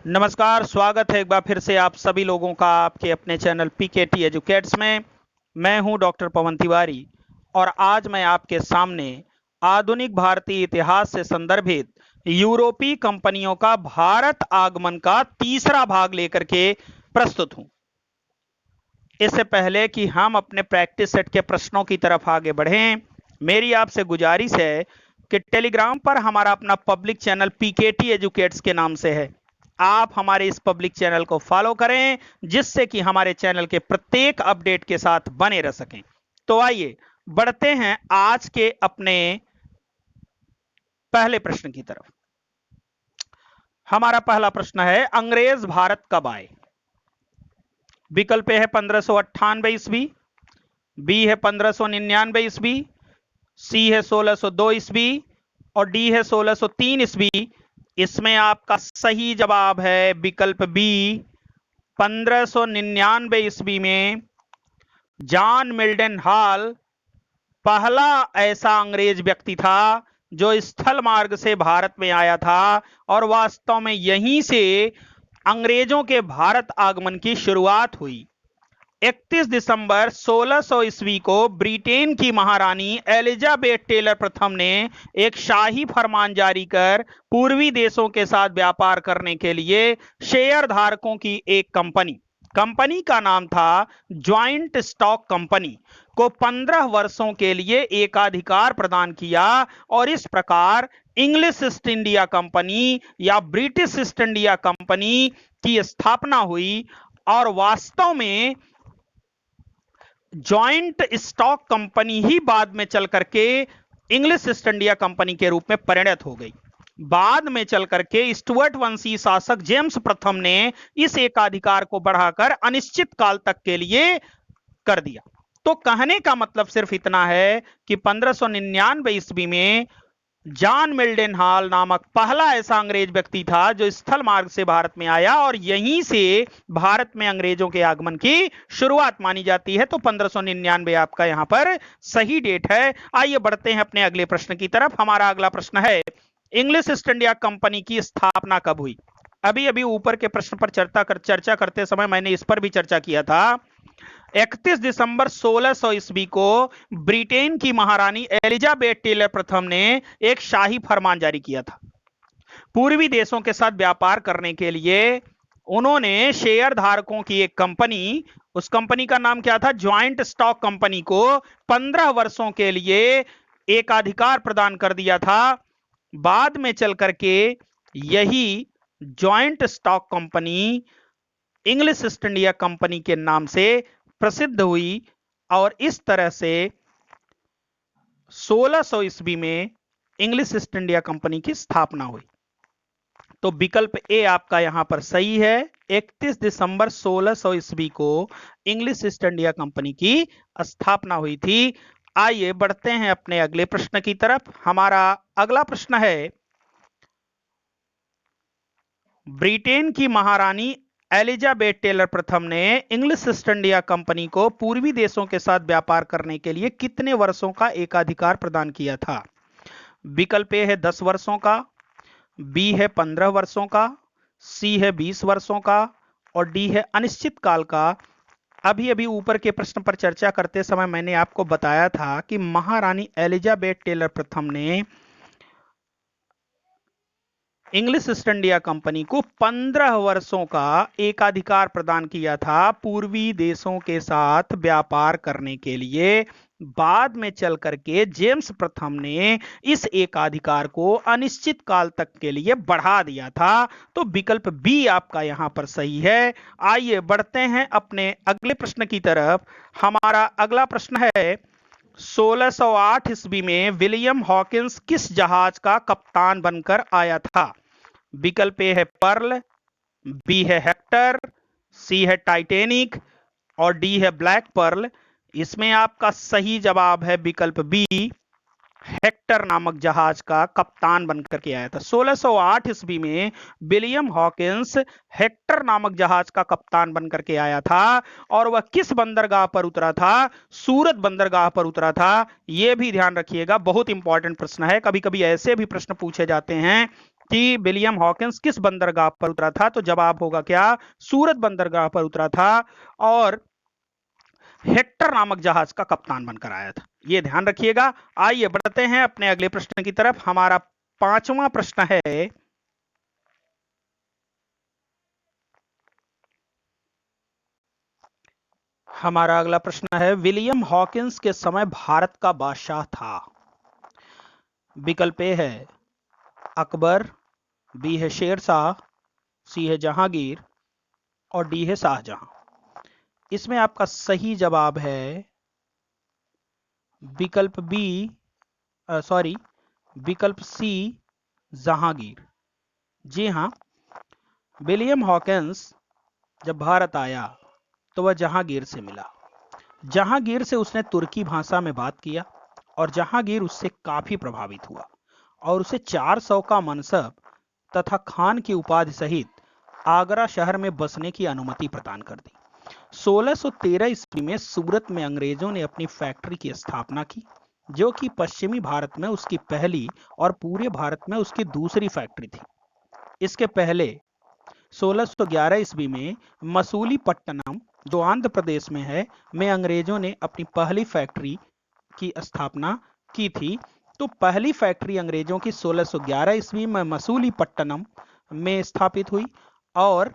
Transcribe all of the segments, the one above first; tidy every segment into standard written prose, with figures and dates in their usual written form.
नमस्कार, स्वागत है एक बार फिर से आप सभी लोगों का आपके अपने चैनल पीकेटी एजुकेट्स में। मैं हूं डॉक्टर पवन तिवारी और आज मैं आपके सामने आधुनिक भारतीय इतिहास से संदर्भित यूरोपीय कंपनियों का भारत आगमन का तीसरा भाग लेकर के प्रस्तुत हूं। इससे पहले कि हम अपने प्रैक्टिस सेट के प्रश्नों की तरफ आगे बढ़ें, मेरी आपसे गुजारिश है कि टेलीग्राम पर हमारा अपना पब्लिक चैनल पीकेटी एजुकेट्स के नाम से है। आप हमारे इस पब्लिक चैनल को फॉलो करें जिससे कि हमारे चैनल के प्रत्येक अपडेट के साथ बने रह सकें। तो आइए बढ़ते हैं आज के अपने पहले प्रश्न की तरफ। हमारा पहला प्रश्न है, अंग्रेज भारत कब आए? विकल्प है 1598 ईस्वी, बी है 1599 ईस्वी, सी है 1602 ईस्वी और डी है 1603 ईस्वी। इसमें आपका सही जवाब है विकल्प बी, 1599 ईस्वी में जॉन मिल्डन हॉल पहला ऐसा अंग्रेज व्यक्ति था जो स्थल मार्ग से भारत में आया था और वास्तव में यहीं से अंग्रेजों के भारत आगमन की शुरुआत हुई। 31 दिसंबर 1600 ईस्वी को ब्रिटेन की महारानी एलिजाबेथ टेलर प्रथम ने एक शाही फरमान जारी कर पूर्वी देशों के साथ व्यापार करने के लिए शेयर धारकों की एक कंपनी का नाम था ज्वाइंट स्टॉक कंपनी को 15 वर्षों के लिए एकाधिकार प्रदान किया और इस प्रकार इंग्लिश ईस्ट इंडिया कंपनी या ब्रिटिश ईस्ट इंडिया कंपनी की स्थापना हुई और वास्तव में जॉइंट स्टॉक कंपनी ही बाद में चल करके इंग्लिश ईस्ट इंडिया कंपनी के रूप में परिणत हो गई। बाद में चल करके स्टुअर्ट वंशीय शासक जेम्स प्रथम ने इस एकाधिकार को बढ़ाकर अनिश्चित काल तक के लिए कर दिया। तो कहने का मतलब सिर्फ इतना है कि 1599 ईस्वी में जॉन मिल्डन हॉल नामक पहला ऐसा अंग्रेज व्यक्ति था जो स्थल मार्ग से भारत में आया और यहीं से भारत में अंग्रेजों के आगमन की शुरुआत मानी जाती है। तो 1599 आपका यहां पर सही डेट है। आइए बढ़ते हैं अपने अगले प्रश्न की तरफ। हमारा अगला प्रश्न है, इंग्लिश ईस्ट इंडिया कंपनी की स्थापना कब हुई? अभी अभी ऊपर के प्रश्न पर चर्चा करते समय मैंने इस पर भी चर्चा किया था। 31 दिसंबर 1600 ईस्वी को ब्रिटेन की महारानी एलिजाबेथ टेलर प्रथम ने एक शाही फरमान जारी किया था। पूर्वी देशों के साथ व्यापार करने के लिए उन्होंने शेयर धारकों की एक कंपनी, उस कंपनी का नाम क्या था, ज्वाइंट स्टॉक कंपनी को 15 वर्षों के लिए एकाधिकार प्रदान कर दिया था। बाद में चल करके यही joint stock company English east India company के नाम से प्रसिद्ध हुई और इस तरह से 1600 ईस्वी में इंग्लिश ईस्ट इंडिया कंपनी की स्थापना हुई। तो विकल्प ए आपका यहां पर सही है। 31 दिसंबर 1600 ईस्वी को इंग्लिश ईस्ट इंडिया कंपनी की स्थापना हुई थी। आइए बढ़ते हैं अपने अगले प्रश्न की तरफ। हमारा अगला प्रश्न है, ब्रिटेन की महारानी एलिजाबेथ टेलर प्रथम ने इंग्लिश ईस्ट इंडिया कंपनी को पूर्वी देशों के साथ व्यापार करने के लिए कितने वर्षों का एकाधिकार प्रदान किया था? विकल्प ए है 10 वर्षों का, बी है 15 वर्षों का, सी है 20 वर्षों का और डी है अनिश्चित काल का। अभी अभी ऊपर के प्रश्न पर चर्चा करते समय मैंने आपको बताया था कि महारानी एलिजाबेथ टेलर प्रथम ने इंग्लिश ईस्ट इंडिया कंपनी को 15 वर्षों का एकाधिकार प्रदान किया था पूर्वी देशों के साथ व्यापार करने के लिए। बाद में चल करके जेम्स प्रथम ने इस एकाधिकार को अनिश्चित काल तक के लिए बढ़ा दिया था। तो विकल्प बी आपका यहां पर सही है। आइए बढ़ते हैं अपने अगले प्रश्न की तरफ। हमारा अगला प्रश्न है, 1608 ईस्वी में विलियम हॉकिंस किस जहाज का कप्तान बनकर आया था? विकल्प ए है पर्ल, बी है हेक्टर, सी है टाइटेनिक और डी है ब्लैक पर्ल। इसमें आपका सही जवाब है विकल्प बी, हेक्टर नामक जहाज का कप्तान बनकर के आया था। 1608 ईस्वी में विलियम हॉकिंस हेक्टर नामक जहाज का कप्तान बनकर के आया था और वह किस बंदरगाह पर उतरा था? सूरत बंदरगाह पर उतरा था। यह भी ध्यान रखिएगा, बहुत इंपॉर्टेंट प्रश्न है। कभी कभी ऐसे भी प्रश्न पूछे जाते हैं कि विलियम हॉकिंस किस बंदरगाह पर उतरा था, तो जवाब होगा क्या, सूरत बंदरगाह पर उतरा था और हेक्टर नामक जहाज का कप्तान बनकर आया था। ये ध्यान रखिएगा। आइए बढ़ते हैं अपने अगले प्रश्न की तरफ। हमारा 5वां प्रश्न है, हमारा अगला प्रश्न है, विलियम हॉकिंस के समय भारत का बादशाह था। विकल्प ए है अकबर, बी है शेरशाह, सी है जहांगीर और डी है शाहजहां। इसमें आपका सही जवाब है विकल्प बी, सॉरी विकल्प सी, जहांगीर। जी हां, विलियम हॉकिंस जब भारत आया तो वह जहांगीर से मिला। जहांगीर से उसने तुर्की भाषा में बात किया और जहांगीर उससे काफी प्रभावित हुआ और उसे 400 का मनसब तथा खान की उपाधि सहित आगरा शहर में बसने की अनुमति प्रदान कर दी। 1613 ईस्वी में सूरत में अंग्रेजों ने अपनी फैक्ट्री की स्थापना की, जो कि पश्चिमी भारत में उसकी पहली और पूरे भारत में उसकी दूसरी फैक्ट्री थी। इसके पहले 1611 ईस्वी में मसूलीपट्टनम, जो आंध्र प्रदेश में है, में अंग्रेजों ने अपनी पहली फैक्ट्री की स्थापना की थी। तो पहली फैक्ट्री अंग्रेजों की 1611 ईस्वी में मसूलीपट्टनम में स्थापित हुई और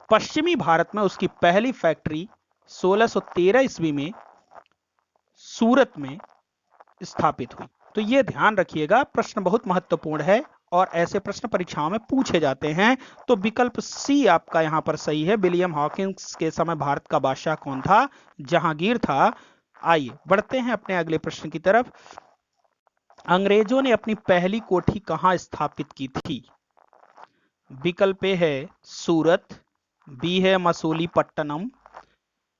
पश्चिमी भारत में उसकी पहली फैक्ट्री 1613 ईस्वी में सूरत में स्थापित हुई। तो यह ध्यान रखिएगा, प्रश्न बहुत महत्वपूर्ण है और ऐसे प्रश्न परीक्षाओं में पूछे जाते हैं। तो विकल्प सी आपका यहां पर सही है। विलियम हॉकिंस के समय भारत का बादशाह कौन था? जहांगीर था। आइए बढ़ते हैं अपने अगले प्रश्न की तरफ। अंग्रेजों ने अपनी पहली कोठी कहां स्थापित की थी? विकल्प ए है सूरत, बी है मसूलीपट्टनम,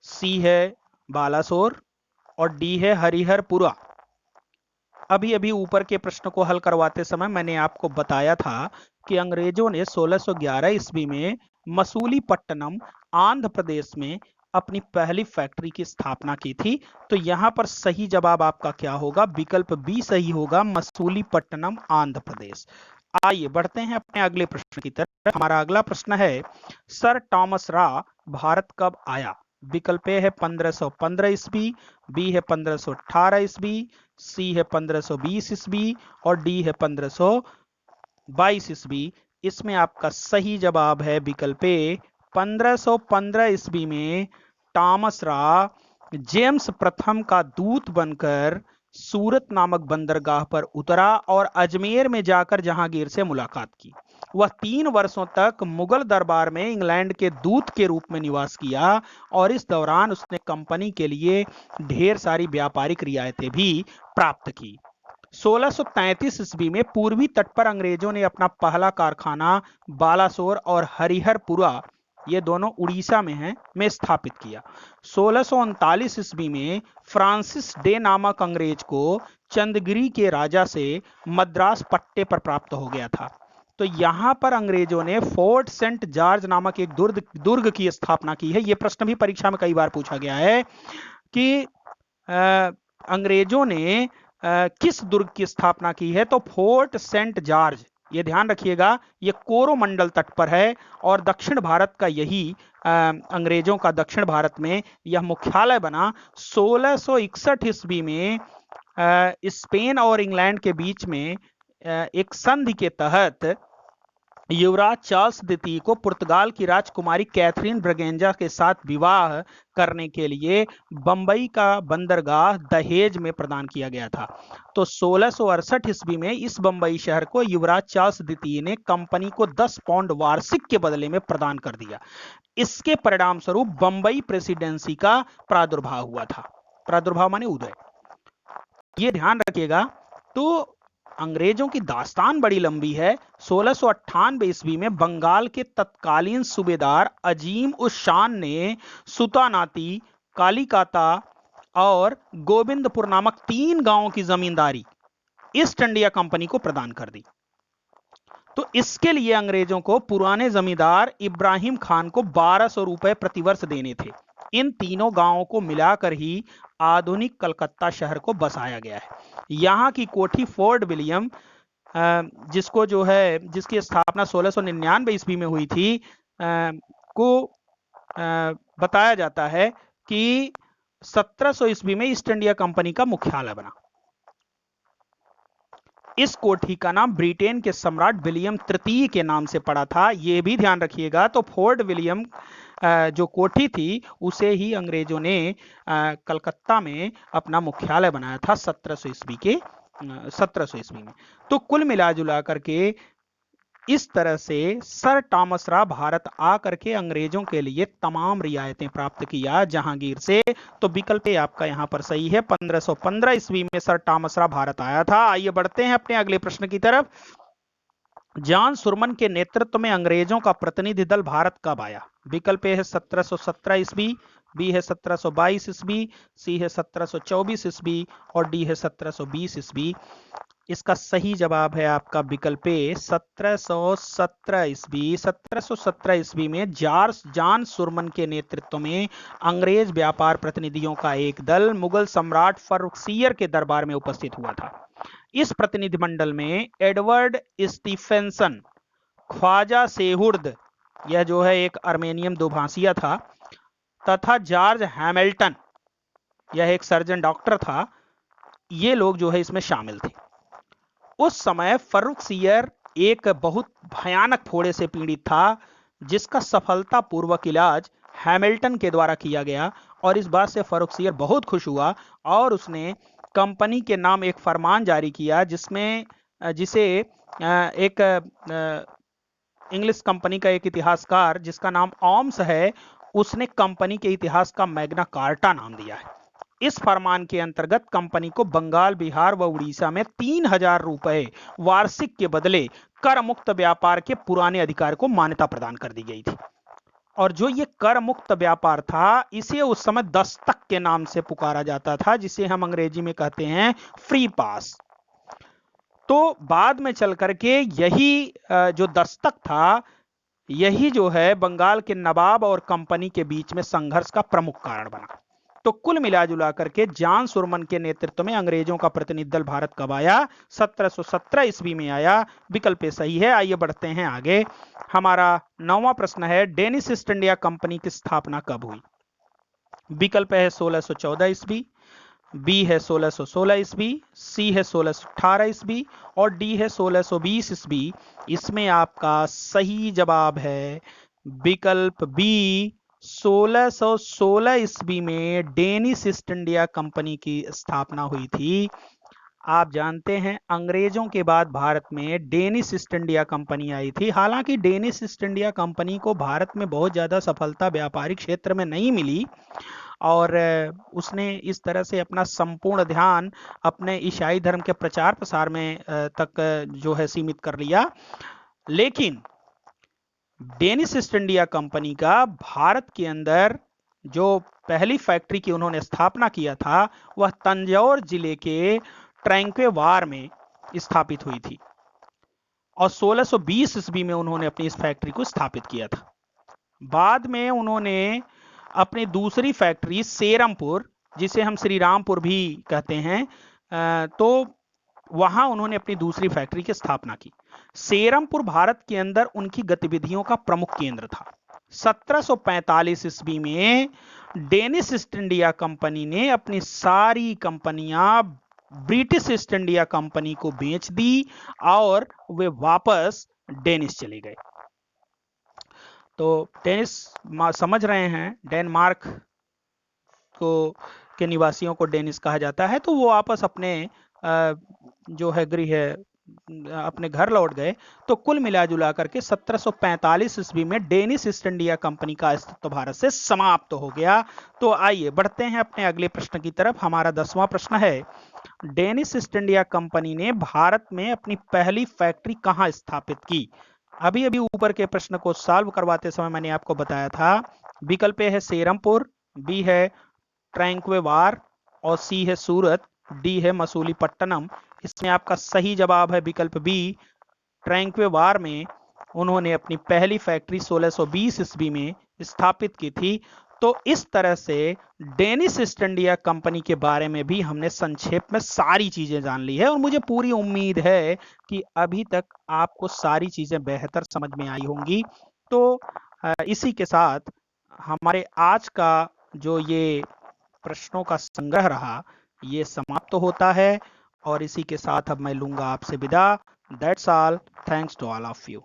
सी है बालासोर और डी है हरिहरपुरा। अभी अभी ऊपर के प्रश्न को हल करवाते समय मैंने आपको बताया था कि अंग्रेजों ने 1611 ईस्वी में मसूलीपट्टनम आंध्र प्रदेश में अपनी पहली फैक्ट्री की स्थापना की थी। तो यहां पर सही जवाब आपका क्या होगा? विकल्प बी सही होगा, मसूलीपट्टनम आंध्र प्रदेश। आइए बढ़ते हैं अपने अगले प्रश्न की तरफ। हमारा अगला प्रश्न है, सर टॉमस रॉ भारत कब आया? विकल्प ए है 1515 ईस्वी, बी है 1518 ईस्वी, सी है 1520 ईस्वी और डी है 1522 ईस्वी। इसमें आपका सही जवाब है विकल्प ए 1515 ईस्वी में टॉमस रॉ जेम्स प्रथम का दूत बनकर सूरत नामक बंदरगाह पर उतरा और अजमेर में जाकर जहांगीर से मुलाकात की। वह 3 वर्षों तक मुगल दरबार में इंग्लैंड के दूत के रूप में निवास किया और इस दौरान उसने कंपनी के लिए ढेर सारी व्यापारिक रियायतें भी प्राप्त की। 1633 ईस्वी में पूर्वी तट पर अंग्रेजों ने अपना पहला कारखाना बालासोर और हरिहरपुरा, ये दोनों उड़ीसा में हैं, में स्थापित किया। 1639 ईस्वी में फ्रांसिस डे नामक अंग्रेज को चंदगिरी के राजा से मद्रास पट्टे पर प्राप्त हो गया था। तो यहां पर अंग्रेजों ने फोर्ट सेंट जॉर्ज नामक एक दुर्ग की स्थापना की है। यह प्रश्न भी परीक्षा में कई बार पूछा गया है कि अंग्रेजों ने किस दुर्ग की स्थापना की है? तो फोर्ट सेंट जॉर्ज। ये ध्यान रखिएगा, ये कोरोमंडल तट पर है और दक्षिण भारत का यही अंग्रेजों का दक्षिण भारत में यह मुख्यालय बना। 1661 ईस्वी में स्पेन और इंग्लैंड के बीच में एक संधि के तहत युवराज चार्ल्स द्वितीय को पुर्तगाल की राजकुमारी कैथरीन ब्रगेंजा के साथ विवाह करने के लिए बंबई का बंदरगाह दहेज में प्रदान किया गया था। तो 1668 ईस्वी में इस बंबई शहर को युवराज चार्ल्स द्वितीय ने कंपनी को 10 पाउंड वार्षिक के बदले में प्रदान कर दिया। इसके परिणाम स्वरूप बंबई प्रेसिडेंसी का प्रादुर्भाव हुआ था। प्रादुर्भाव माने उदय। ये ध्यान रखिएगा। तो अंग्रेजों की दास्तान बड़ी लंबी है। 1698 ईस्वी में बंगाल के तत्कालीन सूबेदार अजीम उस शान ने सुतानाती, कालीकाता और गोविंदपुर नामक 3 गांवों की जमींदारी ईस्ट इंडिया कंपनी को प्रदान कर दी। तो इसके लिए अंग्रेजों को पुराने जमींदार इब्राहिम खान को 1200 रुपए प्रतिवर्ष देने थे। इन तीनों गांवों को मिलाकर ही आधुनिक कलकत्ता शहर को बसाया गया है। यहां की कोठी फोर्ट विलियम जिसको जो है जिसकी स्थापना 1699 ईस्वी में हुई थी, को बताया जाता है कि 1700 ईस्वी में ईस्ट इंडिया कंपनी का मुख्यालय बना। इस कोठी का नाम ब्रिटेन के सम्राट विलियम तृतीय के नाम से पड़ा था। यह भी ध्यान रखिएगा, तो फोर्ट विलियम जो कोठी थी उसे ही अंग्रेजों ने कलकत्ता में अपना मुख्यालय बनाया था 1700 ईस्वी में। तो कुल मिलाजुला करके इस तरह से सर टॉमस रा भारत आकर के अंग्रेजों के लिए तमाम रियायतें प्राप्त किया जहांगीर से। तो विकल्प ए आपका यहां पर सही है। 1515 ईस्वी में सर टॉमस रा भारत आया था। आइए बढ़ते हैं अपने अगले प्रश्न की तरफ। जॉन सुरमन के नेतृत्व में अंग्रेजों का प्रतिनिधि दल भारत कब आया? विकल्प ए है 1717 ईस्वी, बी है 1722 ईस्वी, सी है 1724 ईस्वी और डी है 1720 ईस्वी। इसका सही जवाब है आपका विकल्प ए 1717 ईस्वी। 1717 ईस्वी में जॉन सुरमन के नेतृत्व में अंग्रेज व्यापार प्रतिनिधियों का एक दल मुगल सम्राट फर्रुखसियर के दरबार में उपस्थित हुआ था। इस प्रतिनिधिमंडल में एडवर्ड स्टीफेंसन, ख्वाजा सेहुर्द, यह जो है एक अर्मेनियन दोभाषिया था, तथा जॉर्ज हैमिल्टन, यह एक सर्जन डॉक्टर था। ये लोग जो है इसमें शामिल थे। उस समय फर्रुखसियर एक बहुत भयानक फोड़े से पीड़ित था, जिसका सफलतापूर्वक इलाज हैमिल्टन के द्वारा किया गया और इस बात से फर्रुखसियर बहुत खुश हुआ और उसने कंपनी के नाम एक फरमान जारी किया जिसे एक इंग्लिश कंपनी का एक इतिहासकार जिसका नाम ऑम्स है, उसने कंपनी के इतिहास का मैग्ना कार्टा नाम दिया है। इस फरमान के अंतर्गत कंपनी को बंगाल, बिहार व उड़ीसा में 3000 रुपए वार्षिक के बदले कर मुक्त व्यापार के पुराने अधिकार को मान्यता प्रदान कर दी गई थी। और जो ये कर मुक्त व्यापार था, इसे उस समय दस्तक के नाम से पुकारा जाता था, जिसे हम अंग्रेजी में कहते हैं फ्री पास। तो बाद में चल करके यही जो दस्तक था, यही जो है बंगाल के नवाब और कंपनी के बीच में संघर्ष का प्रमुख कारण बना। तो कुल मिलाजुला करके जॉन सुरमन के नेतृत्व में अंग्रेजों का प्रतिनिधि दल भारत कब आया? 1717 ईस्वी में आया। विकल्प सही है। आइए बढ़ते हैं आगे। हमारा 9वां प्रश्न है, डेनिश ईस्ट इंडिया कंपनी की स्थापना कब हुई? विकल्प है 1614 ईस्वी, बी है 1616 ईस्वी, सी है 1618 ईस्वी और डी है 1620 ईस्वी। इसमें आपका सही जवाब है विकल्प बी 1616 ईस्वी में डेनिश ईस्ट इंडिया कंपनी की स्थापना हुई थी। आप जानते हैं अंग्रेजों के बाद भारत में डेनिश ईस्ट इंडिया कंपनी आई थी। हालांकि डेनिश ईस्ट इंडिया कंपनी को भारत में बहुत ज्यादा सफलता व्यापारिक क्षेत्र में नहीं मिली और उसने इस तरह से अपना संपूर्ण ध्यान अपने ईसाई धर्म के प्रचार प्रसार में तक जो है सीमित कर लिया। लेकिन डेनिश ईस्ट इंडिया कंपनी का भारत के अंदर जो पहली फैक्ट्री की उन्होंने स्थापना किया था, वह तंजौर जिले के ट्रैंक्वेवार में स्थापित हुई थी और 1620 ईस्वी में उन्होंने अपनी इस फैक्ट्री को स्थापित किया था। बाद में उन्होंने अपनी दूसरी फैक्ट्री सेरमपुर, जिसे हम श्री रामपुर भी कहते हैं, तो वहां उन्होंने अपनी दूसरी फैक्ट्री की स्थापना की। सेरमपुर भारत के अंदर उनकी गतिविधियों का प्रमुख केंद्र था। 1745 ईस्वी में डेनिश ईस्ट इंडिया कंपनी ने अपनी सारी कंपनियां ब्रिटिश ईस्ट इंडिया कंपनी को बेच दी और वे वापस डेनिश चले गए। तो डेनिश समझ रहे हैं, डेनमार्क के निवासियों को डेनिश कहा जाता है। तो वो वापस अपने जो है अपने घर लौट गए। तो कुल मिलाजुला करके 1745 ईस्वी में डेनिश ईस्ट इंडिया कंपनी का अस्तित्व भारत से समाप्त हो गया। तो आइए बढ़ते हैं अपने अगले प्रश्न की तरफ। हमारा 10वां प्रश्न है, डेनिश ईस्ट इंडिया कंपनी ने भारत में अपनी पहली फैक्ट्री कहां स्थापित की? अभी अभी ऊपर के प्रश्न को सॉल्व करवाते समय मैंने आपको बताया था। विकल्प है सेरमपुर, बी है ट्रैंक्वेवार और सी है सूरत, डी है मसूलीपट्टनम। इसमें आपका सही जवाब है विकल्प बी, ट्रैंक्वेवार में उन्होंने अपनी पहली फैक्ट्री 1620 ईस्वी में स्थापित की थी। तो इस तरह से डेनिश ईस्ट इंडिया कंपनी के बारे में भी हमने संक्षेप में सारी चीजें जान ली है, और मुझे पूरी उम्मीद है कि अभी तक आपको सारी चीजें बेहतर समझ में आई होंगी। तो इसी के साथ हमारे आज का जो ये प्रश्नों का संग्रह रहा, ये समाप्त होता है, और इसी के साथ अब मैं लूंगा आपसे विदा। That's all, thanks to all of you.